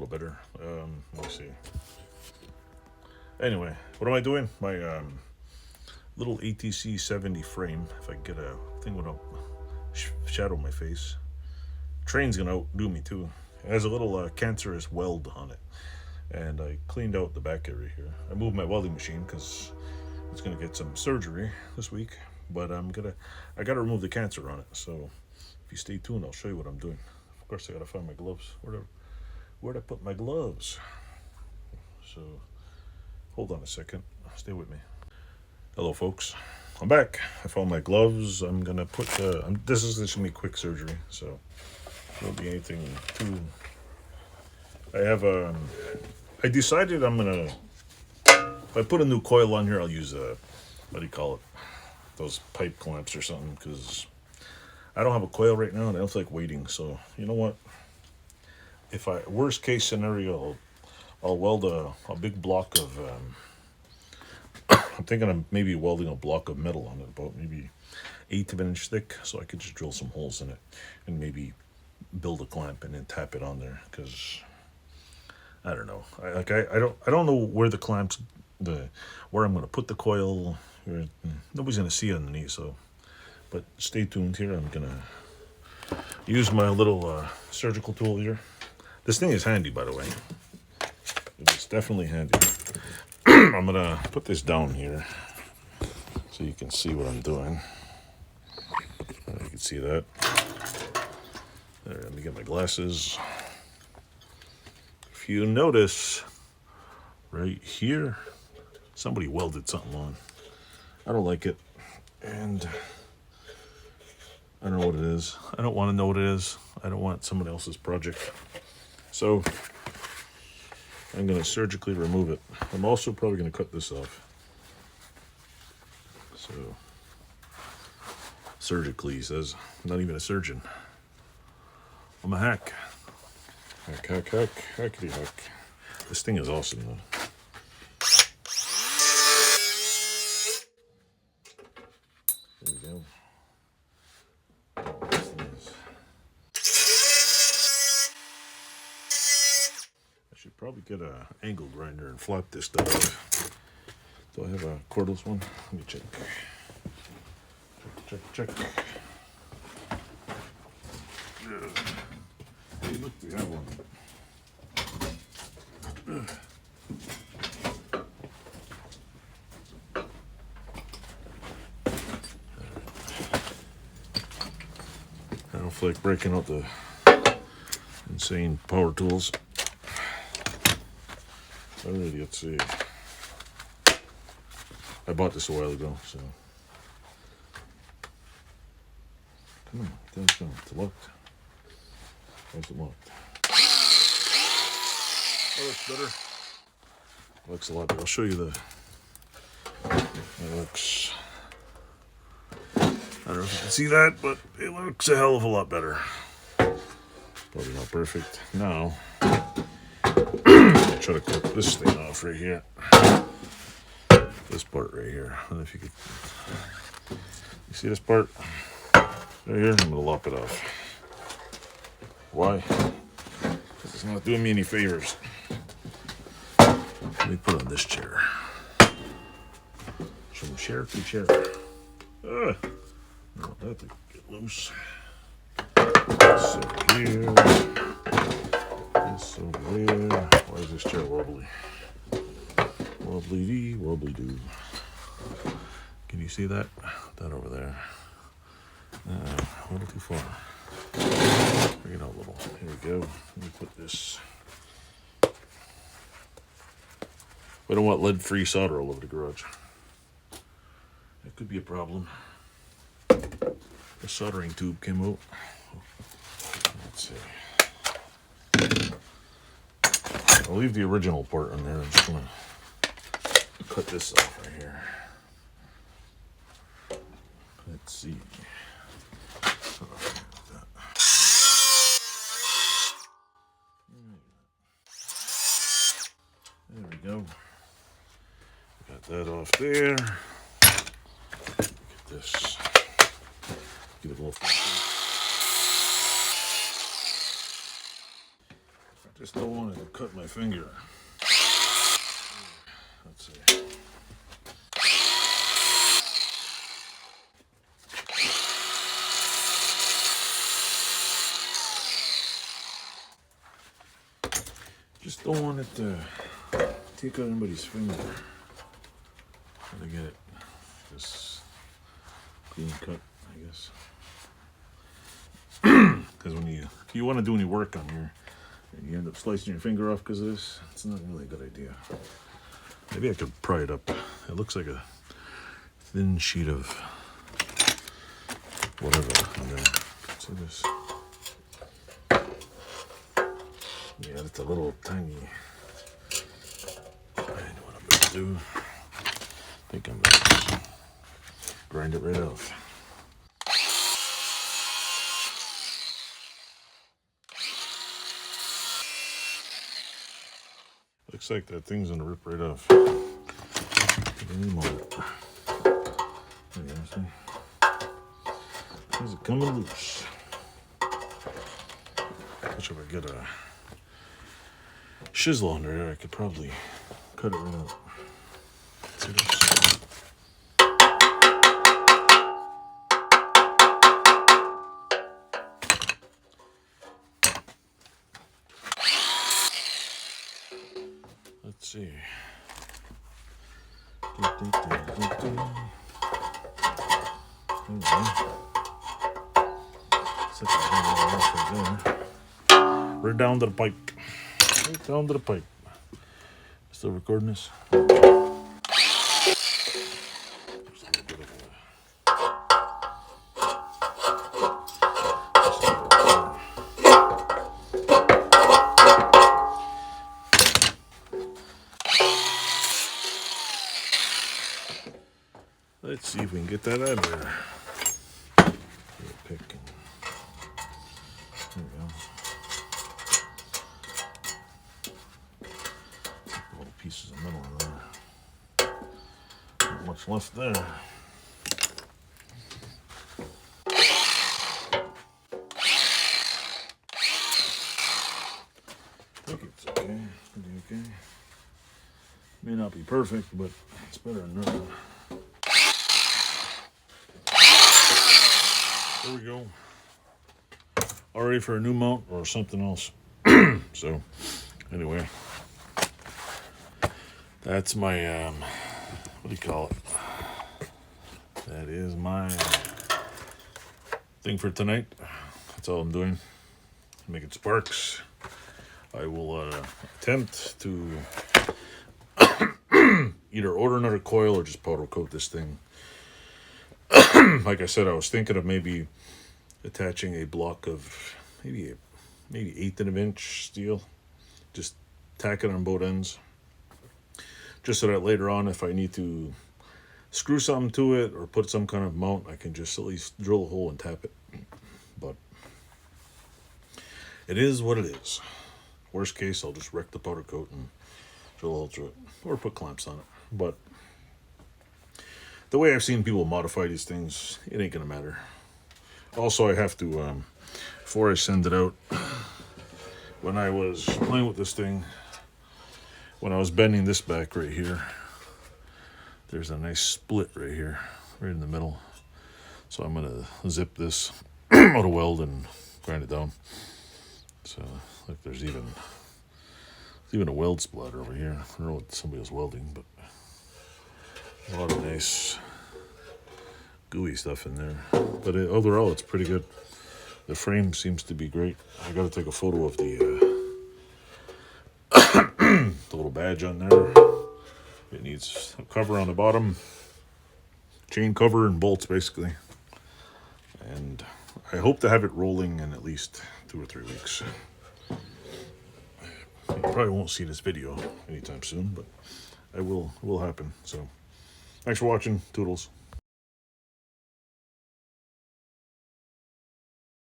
better. Let me see. Anyway, what am I doing? My little ATC70 frame. If I can get a thing without shadow my face. Train's gonna outdo me too. It has a little cancerous weld on it, and I cleaned out the back area here. I moved my welding machine because it's gonna get some surgery this week. But I gotta remove the cancer on it. So if you stay tuned, I'll show you what I'm doing. Of course, I gotta find my gloves. Where'd I put my gloves? So hold on a second. Stay with me. Hello, folks. I'm back. I found my gloves. I'm gonna put this is just gonna be quick surgery, so it won't be anything too. I decided I'm gonna. If I put a new coil on here, I'll use what do you call it? Those pipe clamps or something, because I don't have a coil right now and I don't feel like waiting. So you know what? If worst case scenario, I'll weld a big block of. I'm thinking of maybe welding a block of metal on it, about maybe 1/8 of an inch thick, so I could just drill some holes in it and maybe build a clamp and then tap it on there. Because I don't know. I don't know where the clamps, where I'm going to put the coil. Nobody's going to see it underneath. So, but stay tuned here. I'm going to use my little surgical tool here. This thing is handy, by the way. It's definitely handy. I'm gonna put this down here so you can see what I'm doing. You can see that. There, let me get my glasses. If you notice, right here, somebody welded something on. I don't like it, and I don't know what it is. I don't want to know what it is. I don't want someone else's project. So I'm going to surgically remove it. I'm also probably going to cut this off. So, surgically, he says. I'm not even a surgeon. I'm a hack. Hackety hack. This thing is awesome, though. There we go. Should probably get a angle grinder and flat this stuff off. Do I have a cordless one? Let me check. Check. Hey, look, we have one. I don't feel like breaking out the insane power tools. Alrighty, let's see. I bought this a while ago, so. Come on, that's going. It's locked. How's it locked? Oh, that's better. Looks a lot better. I'll show you the. It looks. I don't know if you can see that, but it looks a hell of a lot better. Probably not perfect. Now. Try to cut this thing off right here. This part right here. I don't know if you could. You see this part? Right here? I'm going to lop it off. Why? Because it's not doing me any favors. Let me put it on this chair. From chair to chair. No, that to get loose. This over here. This over there. Why is this chair wobbly? Wobbly dee, wobbly doo. Can you see that? That over there. A little too far. Bring it out a little. Here we go. Let me put this. We don't want lead-free solder all over the garage. That could be a problem. The soldering tube came out. Let's see. I'll leave the original part on there. I'm just gonna cut this off right here. Let's see. There we go. Got that off there. Get this. Give it a little. Just don't want it to cut my finger. Let's see. Just don't want it to take out anybody's finger. Try to get it just clean cut, I guess. Because when you want to do any work on here and you end up slicing your finger off because of this, it's not really a good idea. Maybe I could pry it up. It looks like a thin sheet of whatever on there. See this? Yeah, it's a little tiny. I know what I'm gonna do. I think I'm gonna grind it right off. Looks like that thing's gonna rip right off. At any moment. There you go, see? Is it coming loose? If I get a chisel under there, I could probably cut it right out. See this? Let's see. Right down to the pipe. Right down to the pipe. Still recording this? Let's see if we can get that out of there. Pick and, there we go. Little pieces of metal in there. Not much left there. I think it's okay. It's gonna be okay. May not be perfect, but it's better than nothing. There we go. All ready for a new mount or something else. So, anyway, that's my, what do you call it? That is my thing for tonight. That's all I'm doing. Making sparks. I will attempt to either order another coil or just powder coat this thing. Like I said, I was thinking of maybe attaching a block of maybe 1/8 of an inch steel, just tack it on both ends, just so that later on, if I need to screw something to it or put some kind of mount, I can just at least drill a hole and tap it. But it is what it is. Worst case, I'll just wreck the powder coat and drill a hole through it, or put clamps on it. But the way I've seen people modify these things, it ain't gonna matter. Also, I have to, before I send it out, when I was playing with this thing, when I was bending this back right here, there's a nice split right here, right in the middle. So I'm gonna zip this out of weld and grind it down. So, look, there's even a weld splatter over here. I don't know what somebody was welding, but a lot of nice gooey stuff in there. But overall, it's pretty good. The frame seems to be great. I got to take a photo of the little badge on there. It needs a cover on the bottom, chain cover and bolts basically. And I hope to have it rolling in at least 2 or 3 weeks. You probably won't see this video anytime soon, but it will happen. So thanks for watching. Toodles.